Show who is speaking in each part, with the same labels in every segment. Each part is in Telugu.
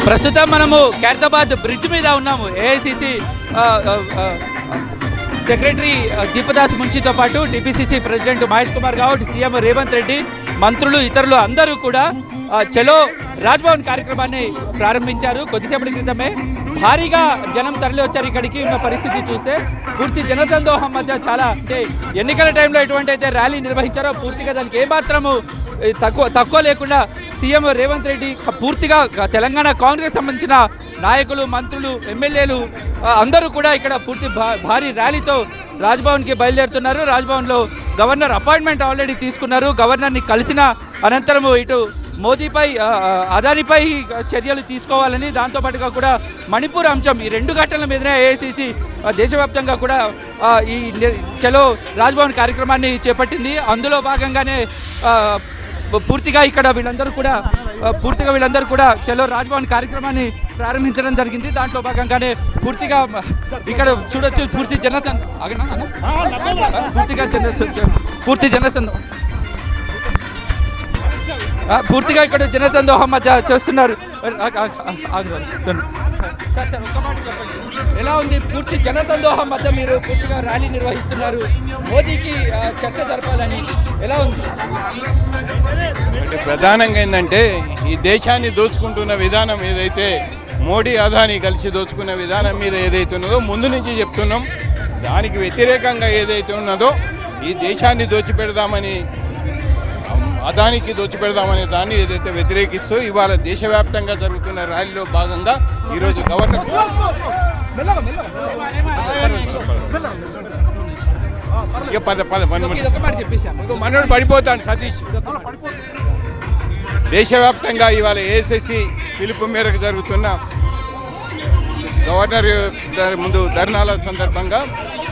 Speaker 1: ప్రస్తుతం మనము ఖైరతాబాద్ బ్రిడ్జ్ మీద ఉన్నాము. ఏఐసిసి సెక్రటరీ దీపదాస్ మున్షితో పాటు TPCC president Mahesh Kumar Goud, CM Revanth Reddy, మంత్రులు, ఇతరులు అందరూ కూడా చలో రాజ్భవన్ కార్యక్రమాన్ని ప్రారంభించారు. కొద్దిసేపటి క్రితమే భారీగా జనం తరలి వచ్చారు. ఇక్కడికి ఉన్న పరిస్థితి చూస్తే పూర్తి జనసందోహం మధ్య చాలా అంటే ఎన్నికల టైంలో ఎటువంటి అయితే ర్యాలీ నిర్వహించారో పూర్తిగా దానికి ఏమాత్రము తక్కువ లేకుండా సీఎం రేవంత్ రెడ్డి పూర్తిగా తెలంగాణ కాంగ్రెస్ సంబంధించిన నాయకులు, మంత్రులు, ఎమ్మెల్యేలు అందరూ కూడా ఇక్కడ పూర్తి భారీ ర్యాలీతో రాజ్భవన్కి బయలుదేరుతున్నారు. రాజ్భవన్లో గవర్నర్ అపాయింట్మెంట్ ఆల్రెడీ తీసుకున్నారు. గవర్నర్ని కలిసిన అనంతరము ఇటు మోదీపై, అదానిపై చర్యలు తీసుకోవాలని, దాంతోపాటుగా కూడా మణిపూర్ అంశం, ఈ రెండు ఘటనల మీదనే ఏఐసిసి దేశవ్యాప్తంగా కూడా ఈ చలో రాజ్భవన్ కార్యక్రమాన్ని చేపట్టింది. అందులో భాగంగానే పూర్తిగా వీళ్ళందరూ కూడా చలో రాజ్భవన్ కార్యక్రమాన్ని ప్రారంభించడం జరిగింది. దాంట్లో భాగంగానే పూర్తిగా ఇక్కడ చూడొచ్చు పూర్తి పూర్తిగా ఇక్కడ జనసందోహం మధ్య చేస్తున్నారు. ఎలా ఉంది? పూర్తి జనసందోహం మధ్య మీరు పూర్తిగా ర్యాలీ నిర్వహిస్తున్నారు. మోదీకి చర్చ జరపాలని ఎలా ఉంది?
Speaker 2: అంటే ప్రధానంగా ఏంటంటే ఈ దేశాన్ని దోచుకుంటున్న విధానం ఏదైతే మోడీ, అదానీ కలిసి దోచుకున్న విధానం మీద ఏదైతే ఉన్నదో ముందు నుంచి చెప్తున్నాం. దానికి వ్యతిరేకంగా ఏదైతే ఉన్నదో ఈ దేశాన్ని దోచిపెడదామని, అదానికి దోచిపెడదామనే దాన్ని ఏదైతే వ్యతిరేకిస్తూ ఇవాళ దేశవ్యాప్తంగా జరుగుతున్న ర్యాలీలో భాగంగా ఈరోజు గవర్నర్ మనోడు పడిపోతాడు సతీష్. దేశవ్యాప్తంగా ఇవాళ ఏఐసిసి పిలుపు మేరకు జరుగుతున్న గవర్నర్ ముందు ధర్నాల సందర్భంగా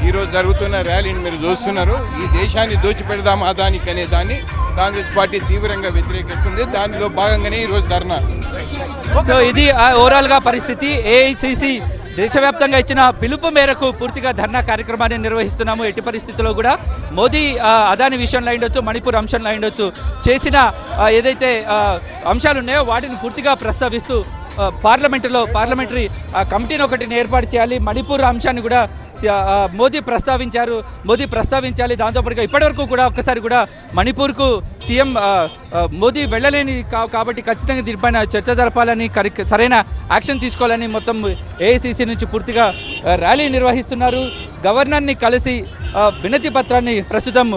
Speaker 2: ఈరోజు జరుగుతున్న ర్యాలీని మీరు చూస్తున్నారు. ఈ దేశాన్ని దోచిపెడదాం అదానికి అనే దాన్ని కాంగ్రెస్ పార్టీ తీవ్రంగా వ్యతిరేకిస్తుంది. దానిలో భాగంగానే ఈరోజు ధర్నా.
Speaker 1: సో ఇది ఓవరాల్గా పరిస్థితి. ఏఐసిసి దేశవ్యాప్తంగా ఇచ్చిన పిలుపు మేరకు పూర్తిగా ధర్నా కార్యక్రమాన్ని నిర్వహిస్తున్నాము. ఎట్టి పరిస్థితుల్లో కూడా మోదీ, అదాని విషయంలో ఉండొచ్చు, మణిపూర్ అంశంలో ఉండొచ్చు, చేసిన ఏదైతే అంశాలు ఉన్నాయో వాటిని పూర్తిగా ప్రస్తావిస్తూ పార్లమెంటరీ కమిటీని ఒకటిని ఏర్పాటు చేయాలి. మణిపూర్ అంశాన్ని కూడా మోదీ ప్రస్తావించాలి. దాంతోపాటుగా ఇప్పటివరకు కూడా ఒక్కసారి కూడా మణిపూర్కు సీఎం మోదీ వెళ్ళలేని కాబట్టి ఖచ్చితంగా దీనిపైన చర్చ జరపాలని, సరైన యాక్షన్ తీసుకోవాలని మొత్తం ఏఐసిసి నుంచి పూర్తిగా ర్యాలీ నిర్వహిస్తున్నారు. గవర్నర్ని కలిసి వినతి పత్రాన్ని ప్రస్తుతం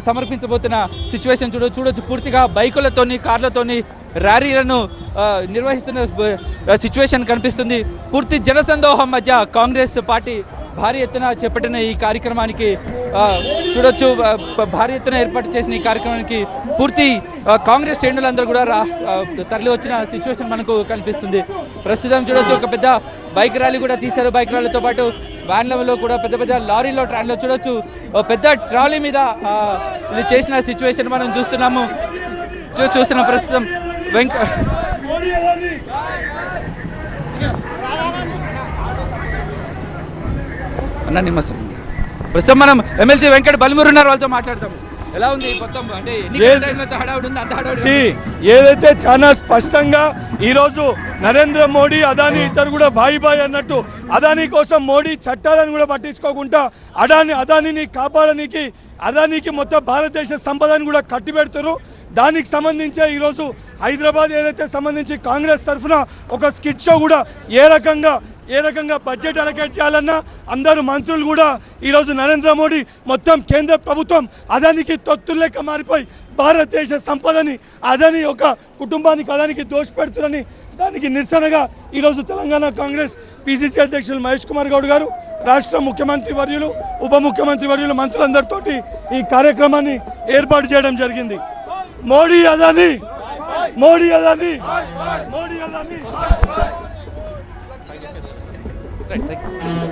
Speaker 1: సమర్పించబోతున్న సిచ్యువేషన్ చూడొచ్చు. పూర్తిగా బైకులతోని, కార్లతోని ర్యాలీలను నిర్వహిస్తున్న సిచ్యువేషన్ కనిపిస్తుంది. పూర్తి జనసందోహం మధ్య కాంగ్రెస్ పార్టీ భారీ ఎత్తున చేపట్టిన ఈ కార్యక్రమానికి చూడొచ్చు. భారీ ఎత్తున ఏర్పాటు చేసిన ఈ కార్యక్రమానికి పూర్తి కాంగ్రెస్ శ్రేణులందరూ కూడా తరలి వచ్చిన సిచ్యువేషన్ మనకు కనిపిస్తుంది. ప్రస్తుతం చూడొచ్చు ఒక పెద్ద బైక్ ర్యాలీ కూడా తీశారు. బైక్ ర్యాలీతో పాటు వ్యాన్లలో కూడా పెద్ద లారీలో, ట్రైన్లో చూడొచ్చు పెద్ద ట్రాలీ మీద ఇది చేసిన సిచ్యువేషన్ మనం చూస్తున్నాం. ప్రస్తుతం ప్రస్తుతం మనం ఎమ్మెల్సీ వెంకట బలిమూరు ఉన్నారు, వాళ్ళతో మాట్లాడతాం. ఎలా ఉంది మొత్తం? అంటే
Speaker 3: ఏదైతే చాలా స్పష్టంగా ఈరోజు నరేంద్ర మోడీ, అదానీ ఇద్దరు కూడా బాయి అన్నట్టు అదానీ కోసం మోడీ చట్టాలను కూడా పట్టించుకోకుండా అదానీని కాపాడడానికి, అదానీకి మొత్తం భారతదేశ సంపదను కూడా కట్టిపెడుతారు. దానికి సంబంధించే ఈరోజు హైదరాబాద్ ఏదైతే సంబంధించి కాంగ్రెస్ తరఫున ఒక స్కిట్ షో కూడా ఏ రకంగా బడ్జెట్ అలకేట్ చేయాలన్నా అందరూ మంత్రులు కూడా ఈరోజు నరేంద్ర మోడీ మొత్తం కేంద్ర ప్రభుత్వం అదానికి తొత్తులు లెక్క మారిపోయి భారతదేశ సంపదని అదాని ఒక కుటుంబానికి అదానికి దోషపెడుతున్నారని దానికి నిరసనగా ఈరోజు తెలంగాణ కాంగ్రెస్ పిసిసి అధ్యక్షులు మహేష్ కుమార్ గౌడ్ గారు, రాష్ట్ర ముఖ్యమంత్రి వర్యులు, ఉప ముఖ్యమంత్రి వర్యులు, మంత్రులందరితోటి ఈ కార్యక్రమాన్ని ఏర్పాటు చేయడం జరిగింది. మోడీ అదాని.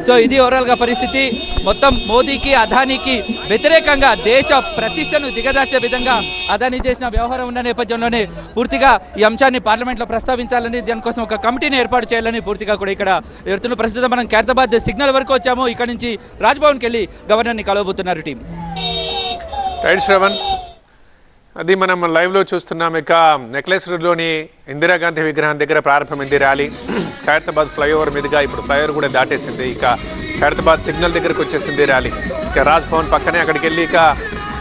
Speaker 1: సో ఇది ఓవరాల్గా పరిస్థితి. మొత్తం మోదీకి, అదానీకి వ్యతిరేకంగా దేశ ప్రతిష్టను దిగదార్చే విధంగా అదానీ చేసిన వ్యవహారం ఉన్న నేపథ్యంలోనే పూర్తిగా ఈ అంశాన్ని పార్లమెంట్లో ప్రస్తావించాలని, దానికోసం ఒక కమిటీని ఏర్పాటు చేయాలని పూర్తిగా కూడా ఇక్కడ ఎడుతున్న. ప్రస్తుతం మనం ఖైరతాబాద్ సిగ్నల్ వరకు వచ్చాము. ఇక్కడ నుంచి రాజ్భవన్కి వెళ్ళి గవర్నర్ని కలవబోతున్నారు టీం.
Speaker 4: రైట్ శ్రవణ్. అది మనం లైవ్లో చూస్తున్నాం. ఇక నెక్లెస్ రోడ్లోని ఇందిరాగాంధీ విగ్రహం దగ్గర ప్రారంభమైంది ర్యాలీ. ఖైరతాబాద్ ఫ్లైఓవర్ మీదుగా ఇప్పుడు ఫ్లైఓవర్ కూడా దాటేసింది. ఇక ఖైరతాబాద్ సిగ్నల్ దగ్గరకు వచ్చేసింది ర్యాలీ. ఇక రాజ్ భవన్ పక్కనే అక్కడికి వెళ్ళి ఇక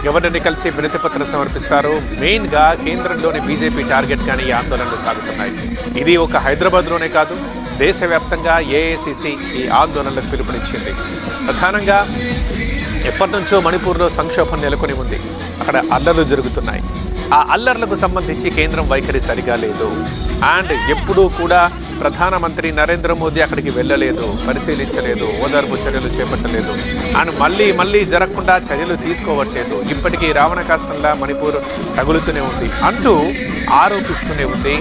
Speaker 4: గవర్నర్ని కలిసి వినతి పత్రం సమర్పిస్తారు. మెయిన్గా కేంద్రంలోని బీజేపీ టార్గెట్ కానీ ఈ ఆందోళనలు సాగుతున్నాయి. ఇది ఒక హైదరాబాద్లోనే కాదు, దేశవ్యాప్తంగా ఏఐసిసి ఈ ఆందోళనలకు పిలుపునిచ్చింది. ప్రధానంగా ఎప్పటి నుంచో మణిపూర్లో సంక్షోభం నెలకొని ఉంది. అక్కడ అల్లర్లు జరుగుతున్నాయి. ఆ అల్లర్లకు సంబంధించి కేంద్రం వైఖరి సరిగా లేదు. అండ్ ఎప్పుడూ కూడా ప్రధానమంత్రి నరేంద్ర మోదీ అక్కడికి వెళ్ళలేదు, పరిశీలించలేదు, ఓదార్పు చర్యలు చేపట్టలేదు. అండ్ మళ్ళీ జరగకుండా చర్యలు తీసుకోవట్లేదు. ఇప్పటికీ రావణ కాష్టంలా మణిపూర్ తగులుతూనే ఉంది అంటూ ఆరోపిస్తూనే ఉంది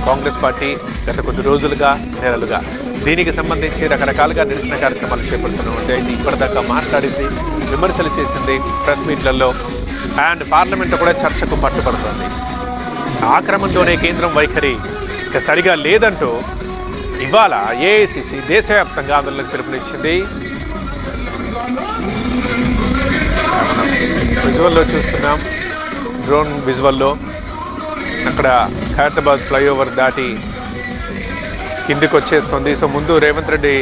Speaker 4: కాంగ్రెస్ పార్టీ గత కొద్ది రోజులుగా, నెలలుగా. దీనికి సంబంధించి రకరకాలుగా నిరసన కార్యక్రమాలు చేపడుతూనే ఉంది. అయితే ఇప్పటిదాకా మాట్లాడింది, విమర్శలు చేసింది ప్రెస్ మీట్లలో. అండ్ పార్లమెంట్లో కూడా చర్చకు పట్టుబడుతుంది. ఆ క్రమంలోనే కేంద్రం వైఖరి ఇక సరిగా లేదంటూ ఇవాళ ఏఐసిసి దేశవ్యాప్తంగా ఆందోళనకు పిలుపునిచ్చింది. విజువల్లో చూస్తున్నాం, డ్రోన్ విజువల్లో అక్కడ ఖైరతాబాద్ ఫ్లైఓవర్ దాటి కిందికి వచ్చేస్తుంది. సో ముందు రేవంత్ రెడ్డి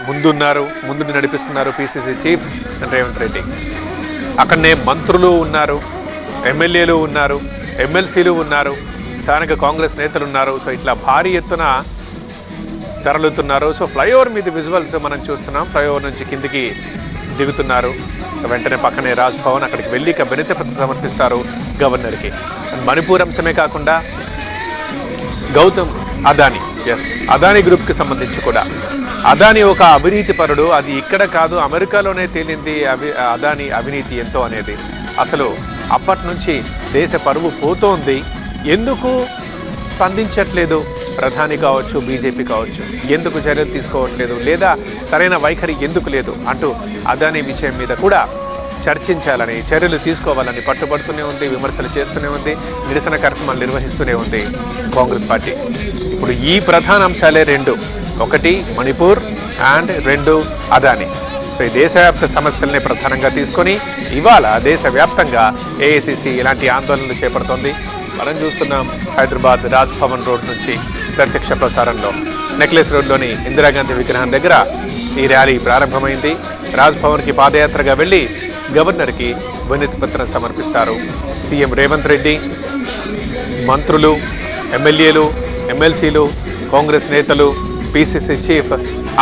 Speaker 4: ముందు నడిపిస్తున్నారు పిసిసి చీఫ్ రేవంత్ రెడ్డి. అక్కడనే మంత్రులు ఉన్నారు, ఎమ్మెల్యేలు ఉన్నారు, ఎమ్మెల్సీలు ఉన్నారు, స్థానిక కాంగ్రెస్ నేతలు ఉన్నారు. సో ఇట్లా భారీ ఎత్తున తరలుతున్నారు. సో ఫ్లైఓవర్ మీద విజువల్స్ మనం చూస్తున్నాం. ఫ్లైఓవర్ నుంచి కిందికి దిగుతున్నారు. వెంటనే పక్కనే రాజ్ భవన్, అక్కడికి వెళ్ళి వినతి పత్రం సమర్పిస్తారు గవర్నర్కి. మణిపూర్ అంశమే కాకుండా గౌతమ్ అదానీ, అదానీ గ్రూప్కి సంబంధించి కూడా అదానీ ఒక అవినీతి పరుడు. అది ఇక్కడ కాదు, అమెరికాలోనే తేలింది అదానీ అవినీతి ఎంతో అనేది. అసలు అప్పటి నుంచి దేశ పరువు పోతోంది. ఎందుకు స్పందించట్లేదు ప్రధాని కావచ్చు, బీజేపీ కావచ్చు? ఎందుకు చర్యలు తీసుకోవట్లేదు, లేదా సరైన వైఖరి ఎందుకు లేదు అంటూ అదానీ విషయం మీద కూడా చర్చించాలని, చర్యలు తీసుకోవాలని పట్టుబడుతూనే ఉంది, విమర్శలు చేస్తూనే ఉంది, నిరసన కార్యక్రమాలు నిర్వహిస్తూనే ఉంది కాంగ్రెస్ పార్టీ. ఇప్పుడు ఈ ప్రధాన అంశాలే రెండు, ఒకటి మణిపూర్ అండ్ రెండు అదానీ. సో ఈ దేశవ్యాప్త సమస్యల్ని ప్రధానంగా తీసుకొని ఇవాళ దేశవ్యాప్తంగా ఏఐసిసి ఇలాంటి ఆందోళనలు చేపడుతోంది. మనం చూస్తున్నాం హైదరాబాద్ రాజ్ భవన్ రోడ్ నుంచి ప్రత్యక్ష ప్రసారంలో నెక్లెస్ రోడ్లోని ఇందిరాగాంధీ విగ్రహం దగ్గర ఈ ర్యాలీ ప్రారంభమైంది. రాజ్ భవన్కి పాదయాత్రగా వెళ్ళి గవర్నర్కి వినతి పత్రం సమర్పిస్తారు. సీఎం రేవంత్ రెడ్డి, మంత్రులు, ఎమ్మెల్యేలు, ఎమ్మెల్సీలు, కాంగ్రెస్ నేతలు, పిసిసి చీఫ్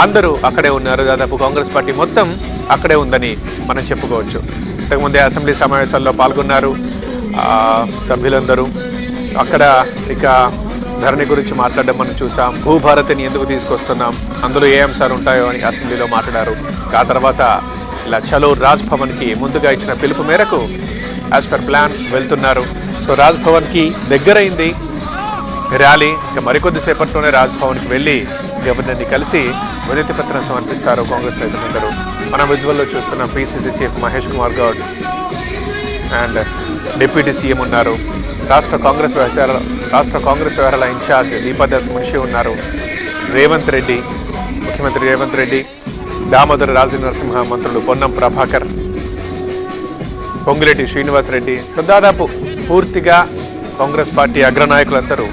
Speaker 4: అందరూ అక్కడే ఉన్నారు. దాదాపు కాంగ్రెస్ పార్టీ మొత్తం అక్కడే ఉందని మనం చెప్పుకోవచ్చు. ఇంతకుముందే అసెంబ్లీ సమావేశాల్లో పాల్గొన్నారు సభ్యులందరూ. అక్కడ ఇక ధరణి గురించి మాట్లాడడం మనం చూసాం. భూభారతిని ఎందుకు తీసుకొస్తున్నాం, అందులో ఏ అంశాలు ఉంటాయో అని అసెంబ్లీలో మాట్లాడారు. ఆ తర్వాత ఇలా చలో రాజ్ భవన్కి ముందుగా ఇచ్చిన పిలుపు మేరకు యాజ్ పర్ ప్లాన్ వెళ్తున్నారు. సో రాజ్ భవన్కి దగ్గరైంది ర్యాలీ. ఇక మరికొద్దిసేపట్లోనే రాజ్ భవన్కి వెళ్ళి గవర్నర్ని కలిసి వినతి పత్రం సమర్పిస్తారు కాంగ్రెస్ నేతలందరూ. మనం విజువల్లో చూస్తున్నాం PCC chief Mahesh Kumar Goud and deputy CM ఉన్నారు. రాష్ట్ర కాంగ్రెస్ వ్యవహారాల ఇన్ఛార్జ్ దీపాదాస్ మున్షి ఉన్నారు. రేవంత్ రెడ్డి, ముఖ్యమంత్రి రేవంత్ రెడ్డి, దామోదర రాజనరసింహ మంత్రులు పొన్నం ప్రభాకర్, పొంగులేటి శ్రీనివాసరెడ్డి. సో దాదాపు పూర్తిగా కాంగ్రెస్ పార్టీ అగ్రనాయకులందరూ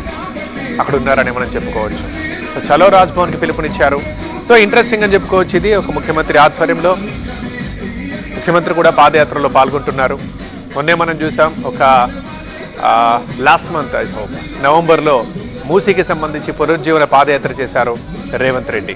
Speaker 4: అక్కడ ఉన్నారని మనం చెప్పుకోవచ్చు. సో చలో రాజ్ భవన్కి పిలుపునిచ్చారు. సో ఇంట్రెస్టింగ్ అని చెప్పుకోవచ్చు. ఇది ఒక ముఖ్యమంత్రి ఆధ్వర్యంలో ముఖ్యమంత్రి కూడా పాదయాత్రలో పాల్గొంటున్నారు. మొన్నే మనం చూసాం, ఒక లాస్ట్ మంత్ నవంబర్లో మూసీకి సంబంధించి పునరుజ్జీవన పాదయాత్ర చేశారు రేవంత్ రెడ్డి.